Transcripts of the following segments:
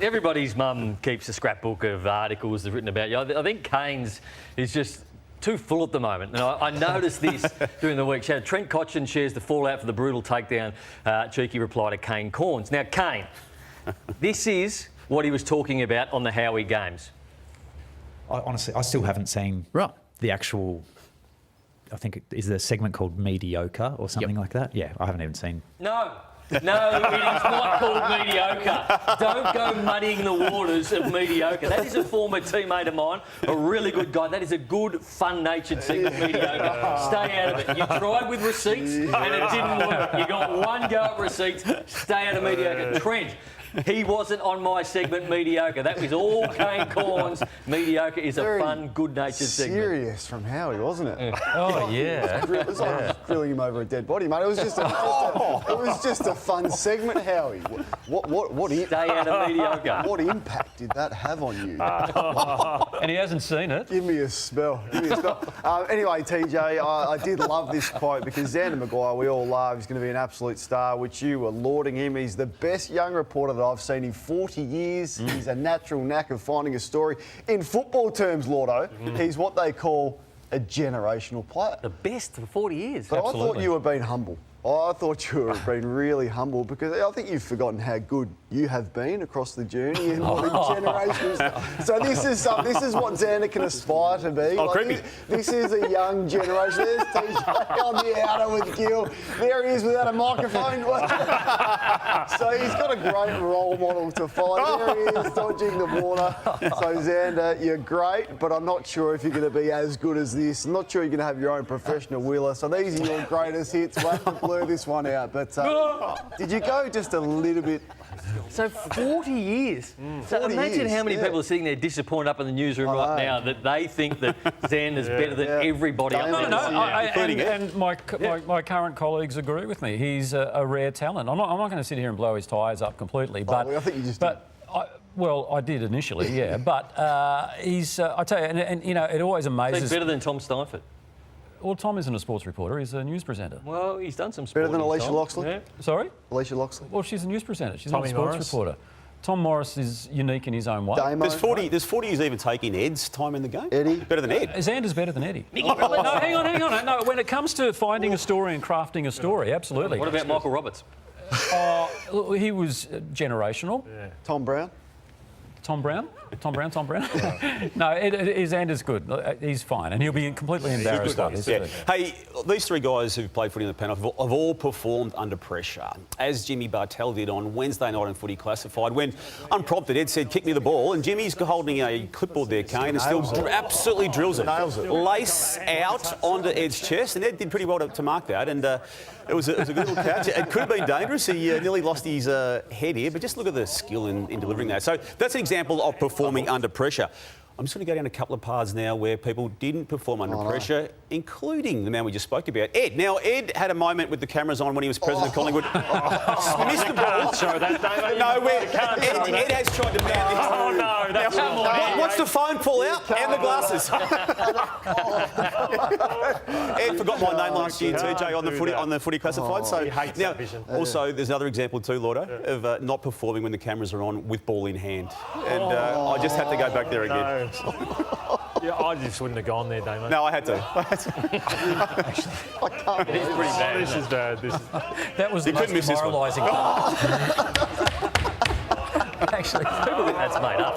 Everybody's mum keeps a scrapbook of articles written about you. I think Kane's is just too full at the moment. And I noticed this during the week. Trent Cotchin shares the fallout for the brutal takedown. Cheeky reply to Kane Corns. Now, Kane, this is what he was talking about on the Howie Games. Honestly, I still haven't seen the actual... I think it is a segment called Mediocre or something like that. Yeah, I haven't even seen... No, it is not called Mediocre. Don't go muddying the waters of Mediocre. That is a former teammate of mine, a really good guy. That is a good, fun-natured segment, Mediocre. Stay out of it. You tried with receipts and it didn't work. You got one go at receipts. Stay out of Mediocre. Trent, he wasn't on my segment, Mediocre. That was all Kane Corns. Mediocre is a fun, good-natured segment. Serious from Howie, wasn't it? Oh, yeah. It was like grilling him over a dead body, mate. It was just a fun segment, Howie. Stay out of Mediocre. What impact did that have on you? And he hasn't seen it. Give me a spell. Anyway, TJ, I did love this quote because Xander Maguire, we all love, he's going to be an absolute star, which you were lauding him. He's the best young reporter that I've seen in 40 years. He's a natural knack of finding a story. In football terms, Lordo, he's what they call a generational player. The best for 40 years. But I thought you were being humble. I thought you were being really humble because I think you've forgotten how good you have been across the journey in generations. So this is what Xander can aspire to be. This is a young generation. There's TJ on the outer with Gil. There he is without a microphone. So he's got a great role model to follow. There he is dodging the water. So Xander, you're great, but I'm not sure if you're going to be as good as this. I'm not sure you're going to have your own professional wheeler. So these are your greatest hits. Blur this one out, but did you go just a little bit? So 40 years. So 40 imagine years, how many people are sitting there disappointed up in the newsroom right now that they think that Xander's better than everybody else. And my current colleagues agree with me. He's a rare talent. I'm not going to sit here and blow his tyres up completely, but I think you just did. Well, I did initially, yeah, but he's. I tell you, and you know, it always amazes. He's better than Tom Steinfort. Well, Tom isn't a sports reporter, he's a news presenter. Well, he's done some Better sporting, than Alicia Tom. Loxley? Yeah. Sorry? Alicia Loxley? Well, she's a news presenter. She's not a sports reporter. Tom Morris is unique in his own way. Does 40 years even taking Ed's time in the game? Eddie? Better than Ed? Xander's better than Eddie. No, hang on. No, when it comes to finding a story and crafting a story, absolutely. What about Michael Roberts? He was generational. Yeah. Tom Brown? Tom Brown? No, Xander's good. He's fine, and he'll be completely embarrassed. Hey, these three guys who've played footy in the panel have all performed under pressure, as Jimmy Bartell did on Wednesday night in Footy Classified, when, unprompted, Ed said, "Kick me the ball," and Jimmy's holding a clipboard there, Kane, and still absolutely drills it. Lace out onto Ed's chest, and Ed did pretty well to mark that, and it was a good little catch. It could have been dangerous. He nearly lost his head here, but just look at the skill in delivering that. So that's an example of performing under pressure. I'm just going to go down a couple of paths now where people didn't perform under pressure, including the man we just spoke about, Ed. Now, Ed had a moment with the cameras on when he was president of Collingwood. Missed the ball. Sorry, that Ed has tried to man this. Oh, no, that's come on. Watch the phone fall out and the glasses. Ed forgot my name last year, TJ, on the footy classified. So now, also, there's another example too, Lordo, of not performing when the cameras are on with ball in hand. And I just had to go back there again. Yeah, I just wouldn't have gone there, Damo. No, I had to. It's pretty bad. This is bad. That was the most demoralising part. Actually, People think that's made up.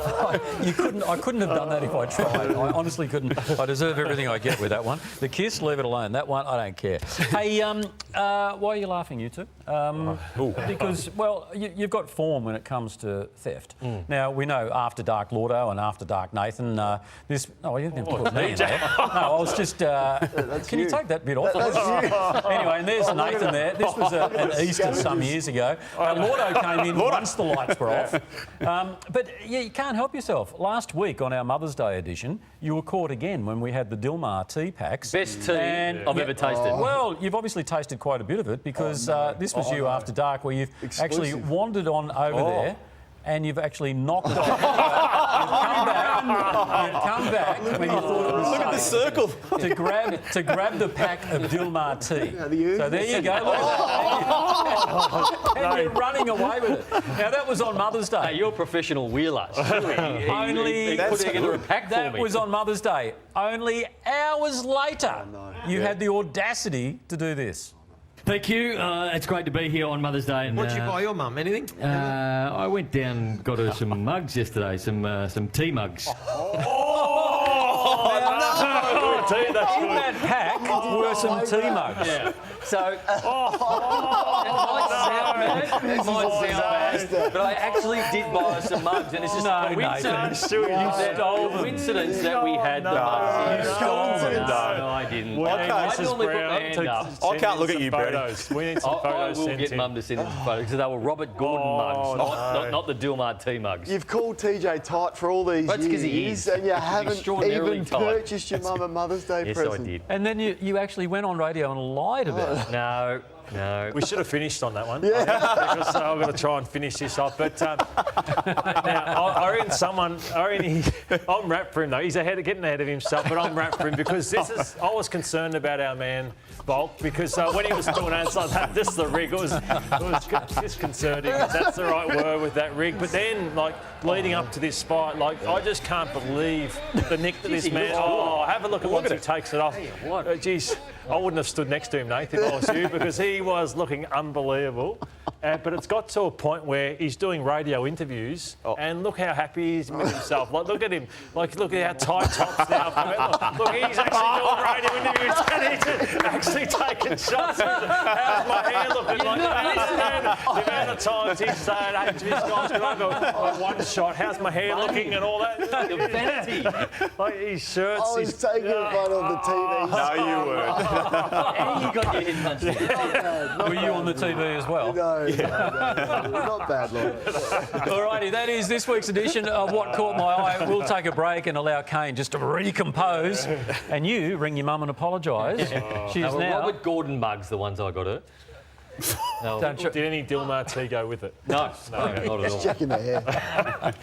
I couldn't have done that if I tried. I honestly couldn't. I deserve everything I get with that one. The kiss, leave it alone. That one, I don't care. Hey, why are you laughing, you two? Because, well, you've got form when it comes to theft. Now, we know After Dark Lordo and After Dark Nathan. This... Oh, you didn't put me in there. No, I was just... can you take that bit off? Anyway, and there's Nathan there. This was an Easter some years ago. Lordo came in once the lights were off. But yeah, you can't help yourself. Last week on our Mother's Day edition, you were caught again when we had the Dilmar tea packs. Best tea I've ever tasted. Well, you've obviously tasted quite a bit of it because this was you After Dark, where you've actually wandered on over there and you've actually knocked on. You've come back. come back when you thought it was Look at the safe circle. to grab the pack of Dilmar tea. So there you go. And you're running away with it. Now that was on Mother's Day. Hey, you're a professional wheeler. He put together a pack for That me. was on Mother's Day. Only hours later, you had the audacity to do this. Thank you. It's great to be here on Mother's Day. And, What did you buy your mum? Anything? I went down and got her some mugs yesterday, some tea mugs. In that pack were some tea mugs. Yeah. So, it might sound bad, but I actually did buy some mugs, and it's just a coincidence. Coincidence that we had the mugs. You stole them. No, I didn't. Okay, I Mrs. normally put my hand up. I can't look at you, Browny. We need some I photos will sent get in. Mum to send in some photos because they were Robert Gordon mugs, not the Dilmar tea mugs. You've called TJ tight for all these That's 'cause he years, is. and you haven't Extraordinarily even tight. purchased your mum a Mother's Day Yes, present. I did. And then you actually went on radio and lied about it. No. We should have finished on that one. Yeah. Because I've got to try and finish this off. But now, I reckon I'm wrapped for him though. He's getting ahead of himself, but I'm wrapped for him because I was concerned about our man Bulk because when he was doing answers like that, just the rig, it was disconcerting. That's the right word with that rig. But then, like, leading up to this fight, like, I just can't believe the nick that this man... Oh, have a look at once he takes it off. Geez, I wouldn't have stood next to him, Nathan, if I was you, because he was looking unbelievable. But it's got to a point where he's doing radio interviews, and look how happy he is with himself. Like, look at him. Like, look at how tight tops now. Look, he's actually doing radio interviews, and he's actually taking shots. How's my hair looking? Like, the amount of times he's saying, hey, these guys, can I go one shot? How's my hair looking and all that? Vanity. I Like, his shirts. was taking fun of the TV. No, you weren't. And you got your head punched in. Were you on the TV as well? No, not bad, Lord. Alrighty, that is this week's edition of What Caught My Eye. We'll take a break and allow Kane just to recompose. And you ring your mum and apologise. She's They were now... Robert Gordon mugs, the ones I got her. Don't you- Did any Dilmar tea go with it? No, not at all. Checking the hair.